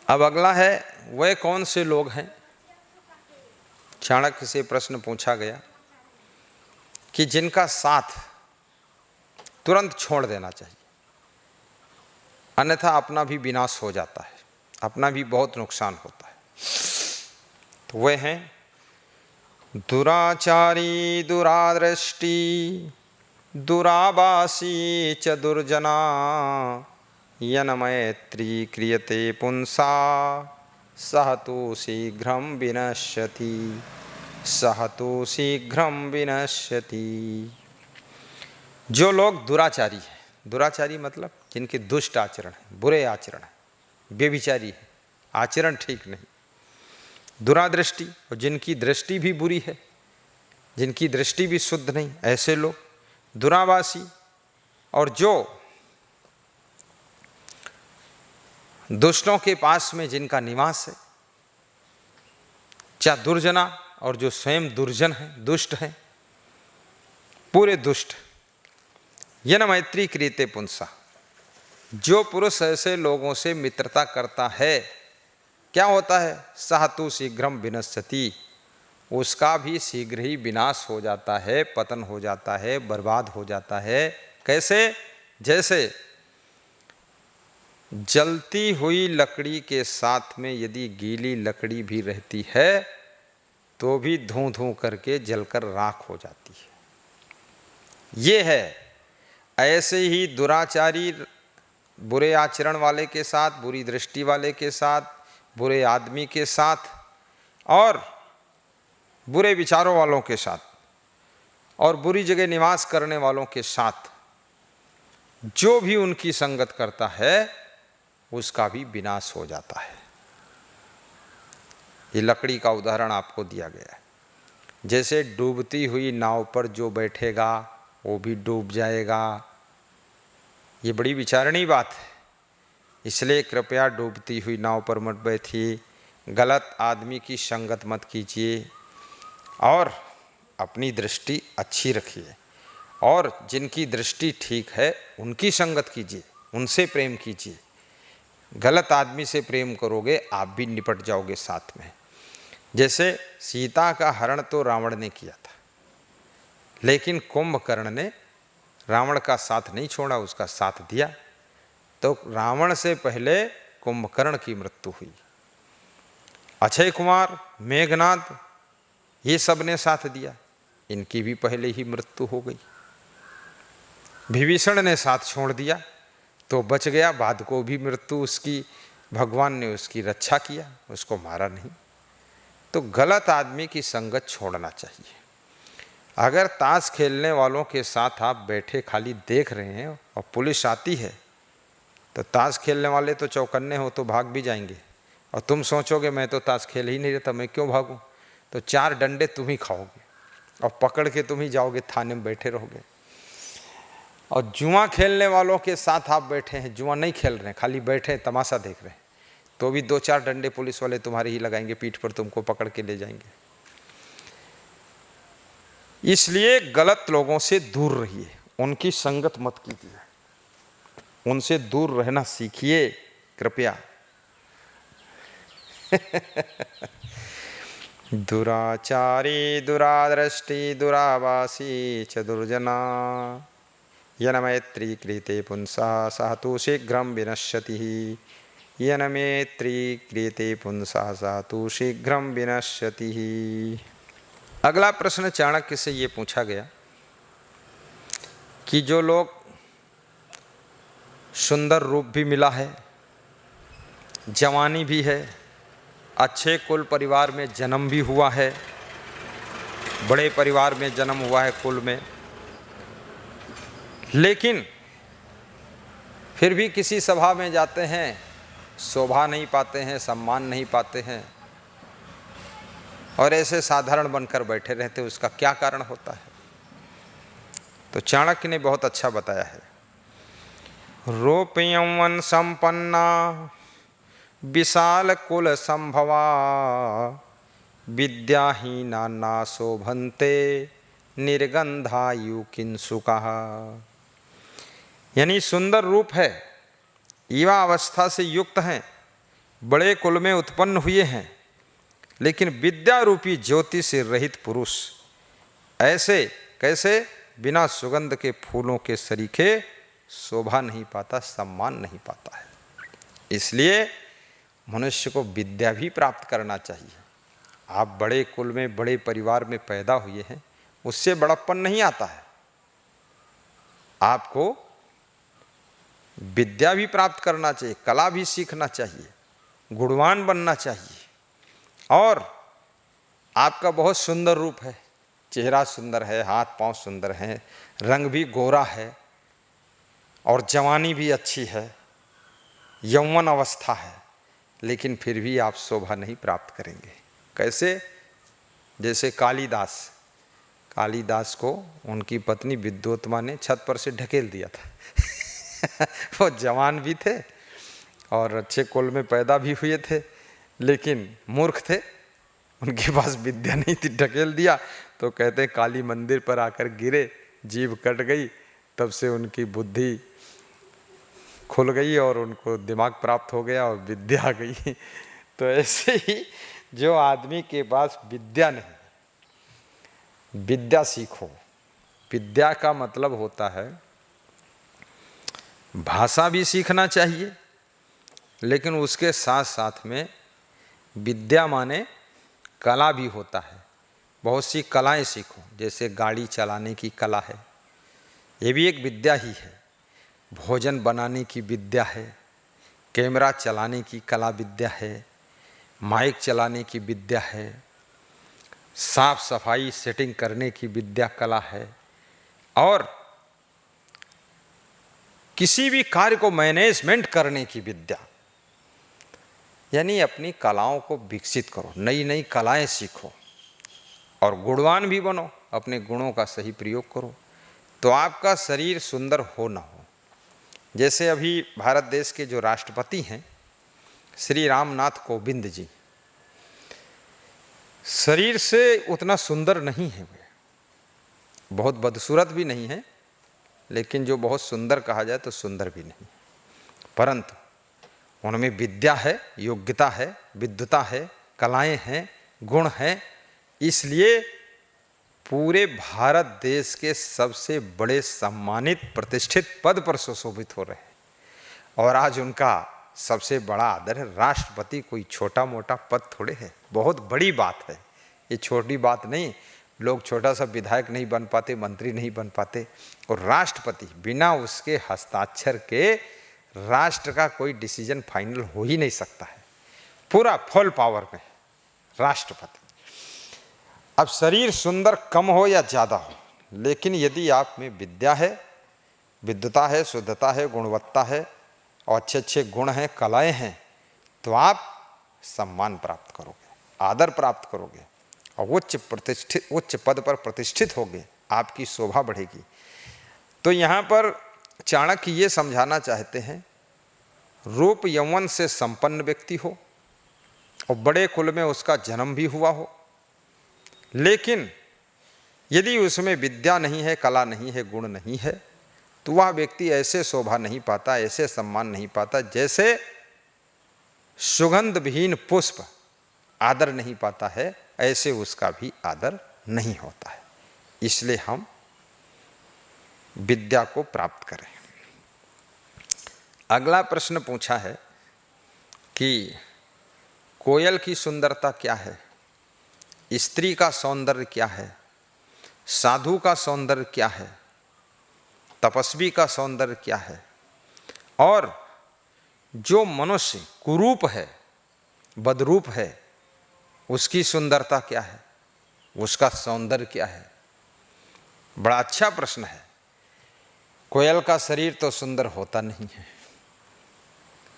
अब अगला है, वे कौन से लोग हैं? चाणक्य से प्रश्न पूछा गया कि जिनका साथ तुरंत छोड़ देना चाहिए, अन्यथा अपना भी विनाश हो जाता है, अपना भी बहुत नुकसान होता है। तो वे हैं दुराचारी, दुरादृष्टि, दुराभासी च दुर्जना, यन मैत्री क्रियते पुंसा सह तु शीघ्रं विनश्यति, सह तु शीघ्रं विनश्यति। जो लोग दुराचारी हैं, दुराचारी मतलब जिनके दुष्ट आचरण है, बुरे आचरण है, व्यभिचारी है, आचरण ठीक नहीं। दुरादृष्टि, और जिनकी दृष्टि भी बुरी है, जिनकी दृष्टि भी शुद्ध नहीं, ऐसे लोग। दुराभासी, और जो दुष्टों के पास में जिनका निवास है। चाहे दुर्जना, और जो स्वयं दुर्जन है, दुष्ट है, पूरे दुष्ट। यन मैत्री क्रियते पुंसा, जो पुरुष ऐसे लोगों से मित्रता करता है, क्या होता है? सह तु शीघ्रं विनश्यति, उसका भी शीघ्र ही विनाश हो जाता है, पतन हो जाता है, बर्बाद हो जाता है। कैसे? जैसे जलती हुई लकड़ी के साथ में यदि गीली लकड़ी भी रहती है तो भी धूं धूं करके जलकर राख हो जाती है। ये है। ऐसे ही दुराचारी, बुरे आचरण वाले के साथ, बुरी दृष्टि वाले के साथ, बुरे आदमी के साथ, और बुरे विचारों वालों के साथ, और बुरी जगह निवास करने वालों के साथ जो भी उनकी संगत करता है, उसका भी विनाश हो जाता है। ये लकड़ी का उदाहरण आपको दिया गया है। जैसे डूबती हुई नाव पर जो बैठेगा वो भी डूब जाएगा। ये बड़ी विचारणीय बात है, इसलिए कृपया डूबती हुई नाव पर मत बैठिए, गलत आदमी की संगत मत कीजिए, और अपनी दृष्टि अच्छी रखिए, और जिनकी दृष्टि ठीक है उनकी संगत कीजिए, उनसे प्रेम कीजिए। गलत आदमी से प्रेम करोगे आप भी निपट जाओगे साथ में। जैसे सीता का हरण तो रावण ने किया था, लेकिन कुंभकर्ण ने रावण का साथ नहीं छोड़ा, उसका साथ दिया, तो रावण से पहले कुंभकर्ण की मृत्यु हुई। अक्षय कुमार, मेघनाद, ये सब ने साथ दिया, इनकी भी पहले ही मृत्यु हो गई। विभीषण ने साथ छोड़ दिया तो बच गया, बाद को भी मृत्यु उसकी, भगवान ने उसकी रक्षा किया, उसको मारा नहीं। तो गलत आदमी की संगत छोड़ना चाहिए। अगर ताश खेलने वालों के साथ आप बैठे खाली देख रहे हैं और पुलिस आती है, तो ताश खेलने वाले तो चौकन्ने हो तो भाग भी जाएंगे, और तुम सोचोगे मैं तो ताश खेल ही नहीं रहता, मैं क्यों भागूं? तो 4 डंडे तुम ही खाओगे और पकड़ के तुम ही जाओगे, थाने में बैठे रहोगे। और जुआ खेलने वालों के साथ आप बैठे हैं, जुआ नहीं खेल रहे हैं, खाली बैठे हैं, तमाशा देख रहे हैं, तो भी 2-4 डंडे पुलिस वाले तुम्हारे ही लगाएंगे, पीठ पर तुमको पकड़ के ले जाएंगे। इसलिए गलत लोगों से दूर रहिए, उनकी संगत मत कीजिए, उनसे दूर रहना सीखिए कृपया। दुराचारी, दुरादृष्टि, दुराभासी च दुर्जना, यन मैत्री क्रियते पुंसा सह तु शीघ्रं विनश्यति, यन मैत्री क्रियते पुंसा सह तु शीघ्रं विनश्यति। अगला प्रश्न चाणक्य से ये पूछा गया कि जो लोग सुंदर रूप भी मिला है, जवानी भी है, अच्छे कुल परिवार में जन्म भी हुआ है, बड़े परिवार में जन्म हुआ है कुल में, लेकिन फिर भी किसी सभा में जाते हैं, शोभा नहीं पाते हैं, सम्मान नहीं पाते हैं, और ऐसे साधारण बनकर बैठे रहते, उसका क्या कारण होता है? तो चाणक्य ने बहुत अच्छा बताया है। रूप यौवन संपन्ना विशाल कुल संभवा, विद्याहीना ना शोभन्ते निर्गंधायु किंसुकः। यानी सुंदर रूप है, युवा अवस्था से युक्त हैं, बड़े कुल में उत्पन्न हुए हैं, लेकिन विद्या रूपी ज्योति से रहित पुरुष ऐसे कैसे बिना सुगंध के फूलों के सरीखे शोभा नहीं पाता, सम्मान नहीं पाता है। इसलिए मनुष्य को विद्या भी प्राप्त करना चाहिए। आप बड़े कुल में बड़े परिवार में पैदा हुए हैं, उससे बड़प्पन नहीं आता है। आपको विद्या भी प्राप्त करना चाहिए, कला भी सीखना चाहिए, गुणवान बनना चाहिए। और आपका बहुत सुंदर रूप है, चेहरा सुंदर है, हाथ पांव सुंदर हैं, रंग भी गोरा है और जवानी भी अच्छी है, यौवन अवस्था है, लेकिन फिर भी आप शोभा नहीं प्राप्त करेंगे। कैसे? जैसे कालिदास को उनकी पत्नी विद्योत्मा ने छत पर से ढकेल दिया था। वो जवान भी थे और अच्छे कुल में पैदा भी हुए थे, लेकिन मूर्ख थे, उनके पास विद्या नहीं थी, ढकेल दिया। तो कहते हैं काली मंदिर पर आकर गिरे, जीभ कट गई, तब से उनकी बुद्धि खुल गई और उनको दिमाग प्राप्त हो गया और विद्या आ गई। तो ऐसे ही जो आदमी के पास विद्या नहीं, विद्या सीखो। विद्या का मतलब होता है भाषा भी सीखना चाहिए, लेकिन उसके साथ साथ में विद्या माने कला भी होता है। बहुत सी कलाएं सीखो, जैसे गाड़ी चलाने की कला है, ये भी एक विद्या ही है। भोजन बनाने की विद्या है, कैमरा चलाने की कला विद्या है, माइक चलाने की विद्या है, साफ सफाई सेटिंग करने की विद्या कला है, और किसी भी कार्य को मैनेजमेंट करने की विद्या। यानी अपनी कलाओं को विकसित करो, नई नई कलाएं सीखो और गुणवान भी बनो, अपने गुणों का सही प्रयोग करो, तो आपका शरीर सुंदर हो ना हो। जैसे अभी भारत देश के जो राष्ट्रपति हैं श्री रामनाथ कोविंद जी, शरीर से उतना सुंदर नहीं है, वे बहुत बदसूरत भी नहीं है, लेकिन जो बहुत सुंदर कहा जाए तो सुंदर भी नहीं, परंतु उनमें विद्या है, योग्यता है, विद्वता है, कलाएं हैं, गुण हैं, इसलिए पूरे भारत देश के सबसे बड़े सम्मानित प्रतिष्ठित पद पर सुशोभित हो रहे हैं। और आज उनका सबसे बड़ा आदर है। राष्ट्रपति कोई छोटा मोटा पद थोड़े है, बहुत बड़ी बात है, ये छोटी बात नहीं। लोग छोटा सा विधायक नहीं बन पाते, मंत्री नहीं बन पाते, और राष्ट्रपति बिना उसके हस्ताक्षर के राष्ट्र का कोई डिसीजन फाइनल हो ही नहीं सकता है। पूरा फुल पावर में राष्ट्रपति। अब शरीर सुंदर कम हो या ज़्यादा हो, लेकिन यदि आप में विद्या है, विद्वता है, शुद्धता है, गुणवत्ता है और अच्छे अच्छे गुण हैं, कलाएं हैं, तो आप सम्मान प्राप्त करोगे, आदर प्राप्त करोगे और उच्च पद पर प्रतिष्ठित होगे, आपकी शोभा बढ़ेगी। तो यहाँ पर चाणक्य ये समझाना चाहते हैं, रूप यौवन से संपन्न व्यक्ति हो और बड़े कुल में उसका जन्म भी हुआ हो, लेकिन यदि उसमें विद्या नहीं है, कला नहीं है, गुण नहीं है, तो वह व्यक्ति ऐसे शोभा नहीं पाता, ऐसे सम्मान नहीं पाता, जैसे सुगंध विहीन पुष्प आदर नहीं पाता है, ऐसे उसका भी आदर नहीं होता है। इसलिए हम विद्या को प्राप्त करें। अगला प्रश्न पूछा है कि कोयल की सुंदरता क्या है, स्त्री का सौंदर्य क्या है, साधु का सौंदर्य क्या है, तपस्वी का सौंदर्य क्या है, और जो मनुष्य कुरूप है, बदरूप है, उसकी सुंदरता क्या है, उसका सौंदर्य क्या है। बड़ा अच्छा प्रश्न है। कोयल का शरीर तो सुंदर होता नहीं है,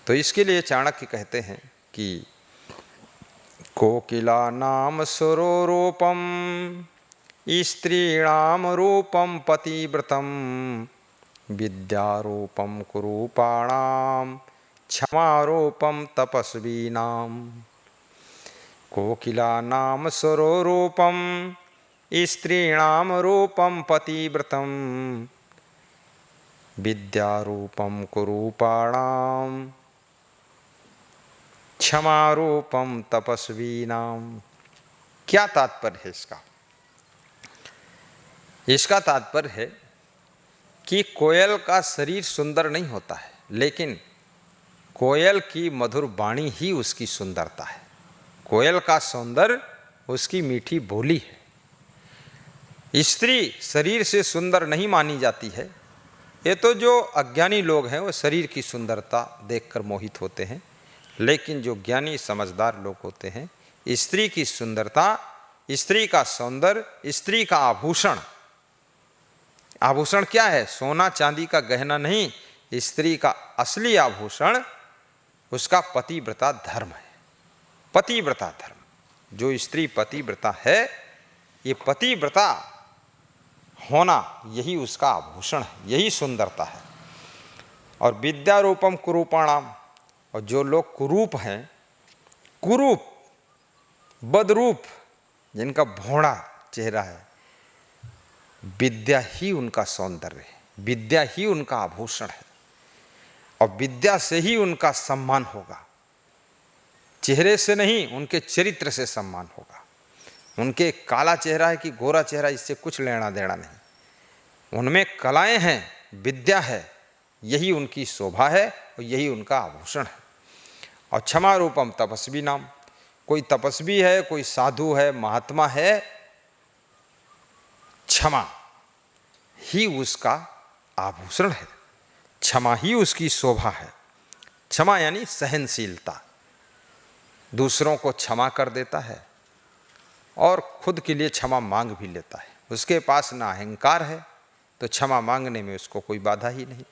तो इसके लिए चाणक्य कहते हैं कि कोकिला नाम सुरोरूपम स्त्रीणाम रूपम पतिव्रतम विद्यारूपम कुरूपाणाम क्षमारूपम तपस्वीनाम। कोकिला नाम सुरोरूपम स्त्रीणाम रूपम पतिव्रतम विद्यारूपम कुरूपाणाम क्षमा रूपम तपस्वीनाम। क्या तात्पर्य है इसका? इसका तात्पर्य है कि कोयल का शरीर सुंदर नहीं होता है, लेकिन कोयल की मधुर वाणी ही उसकी सुंदरता है। कोयल का सौंदर्य उसकी मीठी बोली है। स्त्री शरीर से सुंदर नहीं मानी जाती है। ये तो जो अज्ञानी लोग हैं वो शरीर की सुंदरता देखकर मोहित होते हैं, लेकिन जो ज्ञानी समझदार लोग होते हैं, स्त्री की सुंदरता, स्त्री का सौंदर्य, स्त्री का आभूषण, आभूषण क्या है? सोना चांदी का गहना नहीं, स्त्री का असली आभूषण उसका पतिव्रता धर्म है। पतिव्रता धर्म, जो स्त्री पतिव्रता है, ये पतिव्रता होना यही उसका आभूषण है, यही सुंदरता है। और विद्यारूपम कुरूपाणाम, और जो लोग कुरूप हैं, कुरूप बदरूप, जिनका भोड़ा चेहरा है, विद्या ही उनका सौंदर्य है, विद्या ही उनका आभूषण है, और विद्या से ही उनका सम्मान होगा। चेहरे से नहीं, उनके चरित्र से सम्मान होगा। उनके काला चेहरा है कि गोरा चेहरा, इससे कुछ लेना देना नहीं। उनमें कलाएं हैं, विद्या है, यही उनकी शोभा है और यही उनका आभूषण है। और क्षमा रूपम तपस्वी नाम, कोई तपस्वी है, कोई साधु है, महात्मा है, क्षमा ही उसका आभूषण है, क्षमा ही उसकी शोभा है। क्षमा यानी सहनशीलता, दूसरों को क्षमा कर देता है और खुद के लिए क्षमा मांग भी लेता है। उसके पास ना अहंकार है तो क्षमा मांगने में उसको कोई बाधा ही नहीं,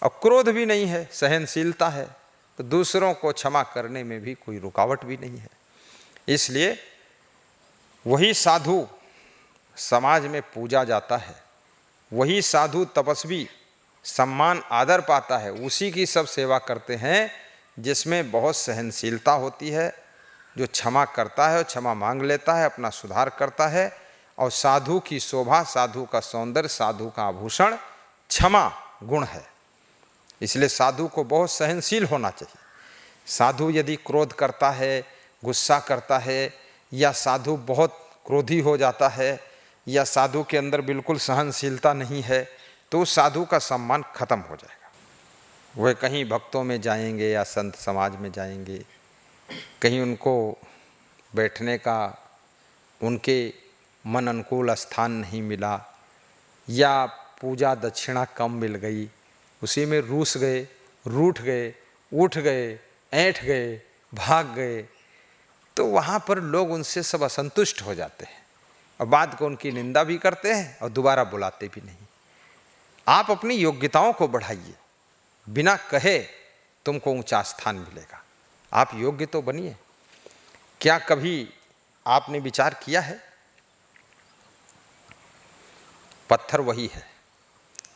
और क्रोध भी नहीं है, सहनशीलता है तो दूसरों को क्षमा करने में भी कोई रुकावट भी नहीं है। इसलिए वही साधु समाज में पूजा जाता है, वही साधु तपस्वी सम्मान आदर पाता है, उसी की सब सेवा करते हैं जिसमें बहुत सहनशीलता होती है, जो क्षमा करता है और क्षमा मांग लेता है, अपना सुधार करता है। और साधु की शोभा, साधु का सौंदर्य, साधु का आभूषण क्षमा गुण है। इसलिए साधु को बहुत सहनशील होना चाहिए। साधु यदि क्रोध करता है, गुस्सा करता है, या साधु बहुत क्रोधी हो जाता है, या साधु के अंदर बिल्कुल सहनशीलता नहीं है, तो उस साधु का सम्मान खत्म हो जाएगा। वह कहीं भक्तों में जाएंगे या संत समाज में जाएंगे, कहीं उनको बैठने का उनके मन अनुकूल स्थान नहीं मिला, या पूजा दक्षिणा कम मिल गई, उसी में रूस गए, रूठ गए, उठ गए, ऐंठ गए, भाग गए, तो वहाँ पर लोग उनसे सब असंतुष्ट हो जाते हैं और बाद को उनकी निंदा भी करते हैं और दोबारा बुलाते भी नहीं। आप अपनी योग्यताओं को बढ़ाइए, बिना कहे तुमको ऊंचा स्थान मिलेगा। आप योग्य तो बनिए। क्या कभी आपने विचार किया है? पत्थर वही है,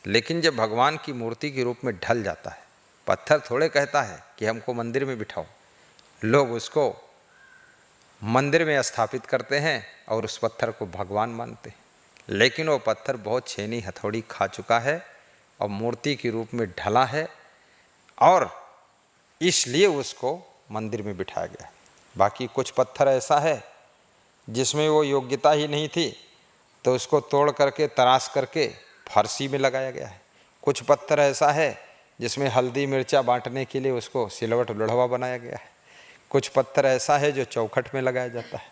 लेकिन जब भगवान की मूर्ति के रूप में ढल जाता है, पत्थर थोड़े कहता है कि हमको मंदिर में बिठाओ। लोग उसको मंदिर में स्थापित करते हैं और उस पत्थर को भगवान मानते हैं, लेकिन वो पत्थर बहुत छेनी हथौड़ी खा चुका है और मूर्ति के रूप में ढला है, और इसलिए उसको मंदिर में बिठाया गया। बाकी कुछ पत्थर ऐसा है जिसमें वो योग्यता ही नहीं थी, तो उसको तोड़ करके तराश करके फारसी में लगाया गया है। कुछ पत्थर ऐसा है जिसमें हल्दी मिर्चा बांटने के लिए उसको सिलवट लोढ़वा बनाया गया है। कुछ पत्थर ऐसा है जो चौखट में लगाया जाता है।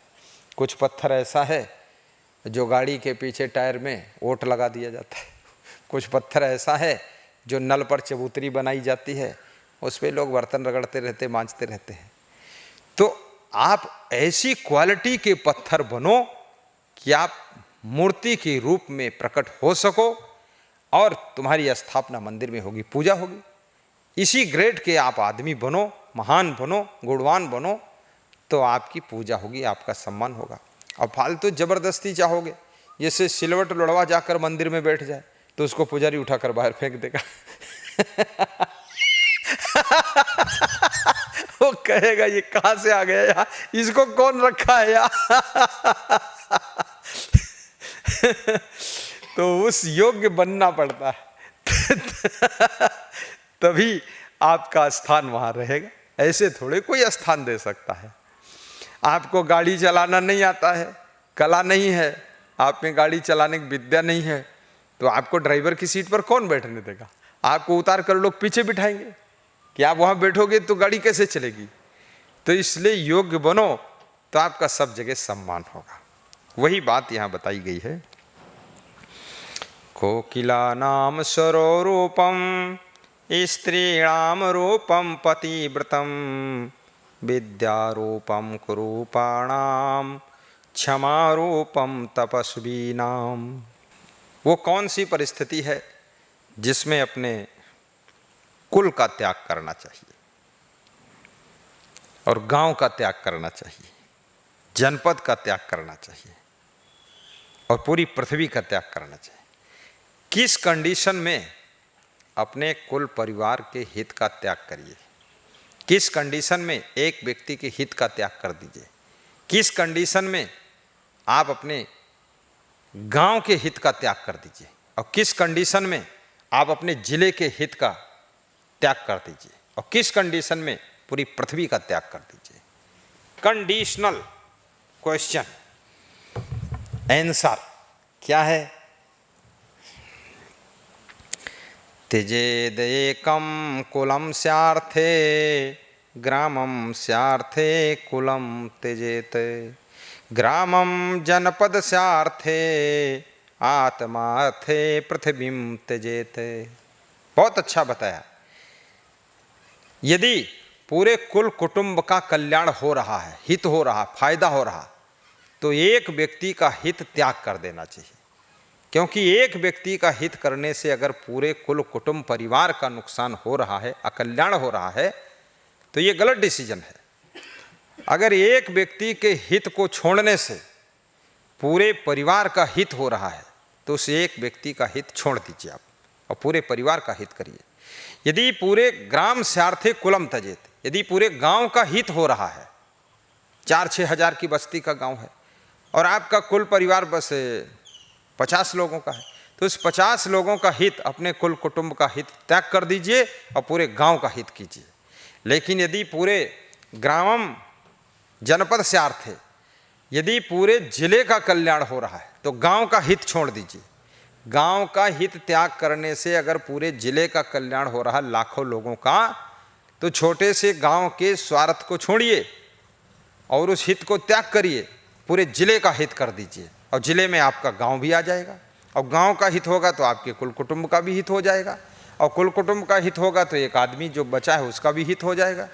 कुछ पत्थर ऐसा है जो गाड़ी के पीछे टायर में ओट लगा दिया जाता है। कुछ पत्थर ऐसा है जो नल पर चबूतरी बनाई जाती है, उस पर लोग बर्तन रगड़ते रहते, मांजते रहते हैं। तो आप ऐसी क्वालिटी के पत्थर बनो कि आप मूर्ति के रूप में प्रकट हो सको और तुम्हारी स्थापना मंदिर में होगी, पूजा होगी। इसी ग्रेड के आप आदमी बनो, महान बनो, गुणवान बनो, तो आपकी पूजा होगी, आपका सम्मान होगा। और फालतू जबरदस्ती चाहोगे, जैसे सिलवट लोढ़वा जाकर मंदिर में बैठ जाए तो उसको पुजारी उठाकर बाहर फेंक देगा। वो कहेगा ये कहाँ से आ गया यार, इसको कौन रखा है यार। तो उस योग्य बनना पड़ता है, तभी आपका स्थान वहां रहेगा। ऐसे थोड़े कोई स्थान दे सकता है। आपको गाड़ी चलाना नहीं आता है, कला नहीं है, आप में गाड़ी चलाने की विद्या नहीं है, तो आपको ड्राइवर की सीट पर कौन बैठने देगा? आपको उतार कर लोग पीछे बिठाएंगे कि आप वहाँ बैठोगे तो गाड़ी कैसे चलेगी। तो इसलिए योग्य बनो तो आपका सब जगह सम्मान होगा। वही बात यहाँ बताई गई है। कोकिला नाम स्वरूपम स्त्रीणाम रूपम पतिव्रतम विद्यारूपम कुरूपाणाम क्षमारूपम तपस्वीनाम। वो कौन सी परिस्थिति है जिसमें अपने कुल का त्याग करना चाहिए और गांव का त्याग करना चाहिए, जनपद का त्याग करना चाहिए और पूरी पृथ्वी का त्याग करना चाहिए। किस कंडीशन में अपने कुल परिवार के हित का त्याग करिए, किस कंडीशन में एक व्यक्ति के हित का त्याग कर दीजिए, किस कंडीशन में आप अपने गांव के हित का त्याग कर दीजिए और किस कंडीशन में आप अपने जिले के हित का त्याग कर दीजिए और किस कंडीशन में पूरी पृथ्वी का त्याग कर दीजिए। कंडीशनल क्वेश्चन आंसर क्या है? त्यजेदेकं कुलं स्यार्थे ग्रामं स्यार्थे कुलं त्यजेत ग्रामं जनपद स्यार्थे आत्मार्थे पृथ्वीं त्यजेत। बहुत अच्छा बताया। यदि पूरे कुल कुटुंब का कल्याण हो रहा है, हित हो रहा, फायदा हो रहा, तो एक व्यक्ति का हित त्याग कर देना चाहिए। क्योंकि एक व्यक्ति का हित करने से अगर पूरे कुल कुटुंब परिवार का नुकसान हो रहा है, अकल्याण हो रहा है, तो ये गलत डिसीजन है। अगर एक व्यक्ति के हित को छोड़ने से पूरे परिवार का हित हो रहा है तो उस एक व्यक्ति का हित छोड़ दीजिए आप और पूरे परिवार का हित करिए। यदि पूरे ग्राम स्यार्थे कुलम त्यजेत, यदि पूरे गांव का हित हो रहा है, 4-6 हजार की बस्ती का गांव है और आपका कुल परिवार बस 50 लोगों का है, तो उस 50 लोगों का हित, अपने कुल कुटुंब का हित त्याग कर दीजिए और पूरे गांव का हित कीजिए। लेकिन यदि पूरे ग्रामम जनपद स्यार्थे, यदि पूरे जिले का कल्याण हो रहा है तो गांव का हित छोड़ दीजिए। गांव का हित त्याग करने से अगर पूरे जिले का कल्याण हो रहा है, लाखों लोगों का, तो छोटे से गांव के स्वार्थ को छोड़िए और उस हित को त्याग करिए, पूरे जिले का हित कर दीजिए और जिले में आपका गांव भी आ जाएगा और गांव का हित होगा तो आपके कुल कुटुंब का भी हित हो जाएगा और कुल कुटुंब का हित होगा तो एक आदमी जो बचा है उसका भी हित हो जाएगा।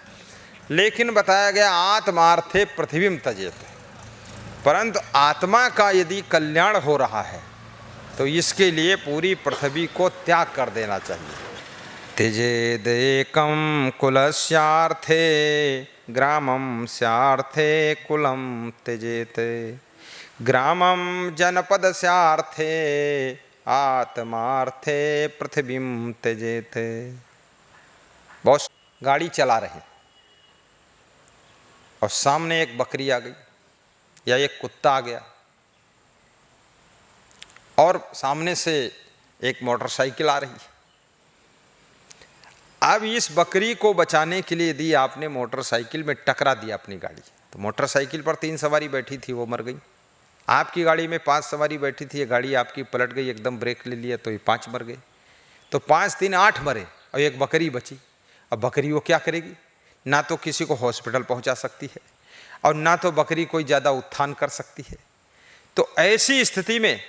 लेकिन बताया गया आत्मार्थे पृथ्वीम त्यजेत, परंतु आत्मा का यदि कल्याण हो रहा है तो इसके लिए पूरी पृथ्वी को त्याग कर देना चाहिए। त्यजेदेकं कुलस्यार्थे ग्रामं स्यार्थे कुलं त्यजेत ग्रामं जनपद स्यार्थे आत्मार्थे पृथ्वीं त्यजेत। बॉस गाड़ी चला रहे और सामने एक बकरी आ गई या एक कुत्ता आ गया और सामने से एक मोटरसाइकिल आ रही है। अब इस बकरी को बचाने के लिए यदि आपने मोटरसाइकिल में टकरा दिया अपनी गाड़ी, तो मोटरसाइकिल पर 3 सवारी बैठी थी, वो मर गई। आपकी गाड़ी में 5 सवारी बैठी थी, ये गाड़ी आपकी पलट गई, एकदम ब्रेक ले लिया तो ये 5 मर गए। तो 5 3 8 मरे और एक बकरी बची। अब बकरी वो क्या करेगी? ना तो किसी को हॉस्पिटल पहुंचा सकती है और ना तो बकरी कोई ज़्यादा उत्थान कर सकती है। तो ऐसी स्थिति में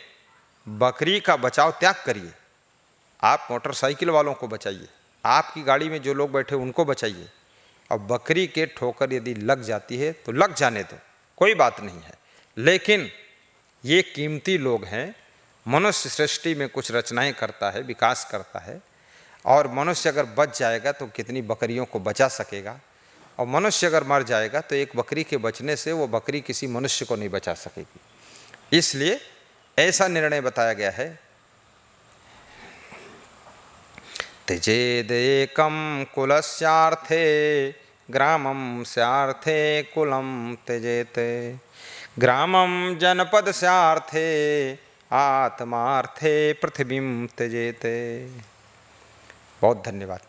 बकरी का बचाव त्याग करिए। आप मोटरसाइकिल वालों को बचाइए, आपकी गाड़ी में जो लोग बैठे उनको बचाइए और बकरी के ठोकर यदि लग जाती है तो लग जाने दो, कोई बात नहीं है। लेकिन ये कीमती लोग हैं, मनुष्य सृष्टि में कुछ रचनाएं करता है, विकास करता है और मनुष्य अगर बच जाएगा तो कितनी बकरियों को बचा सकेगा और मनुष्य अगर मर जाएगा तो एक बकरी के बचने से वो बकरी किसी मनुष्य को नहीं बचा सकेगी। इसलिए ऐसा निर्णय बताया गया है। त्यजेदेकं कुलस्यार्थे ग्रामं स्यार्थे कुलं त्यजेत ग्रामं जनपद स्यार्थे आत्मार्थे पृथ्वीं त्यजेत। बहुत धन्यवाद।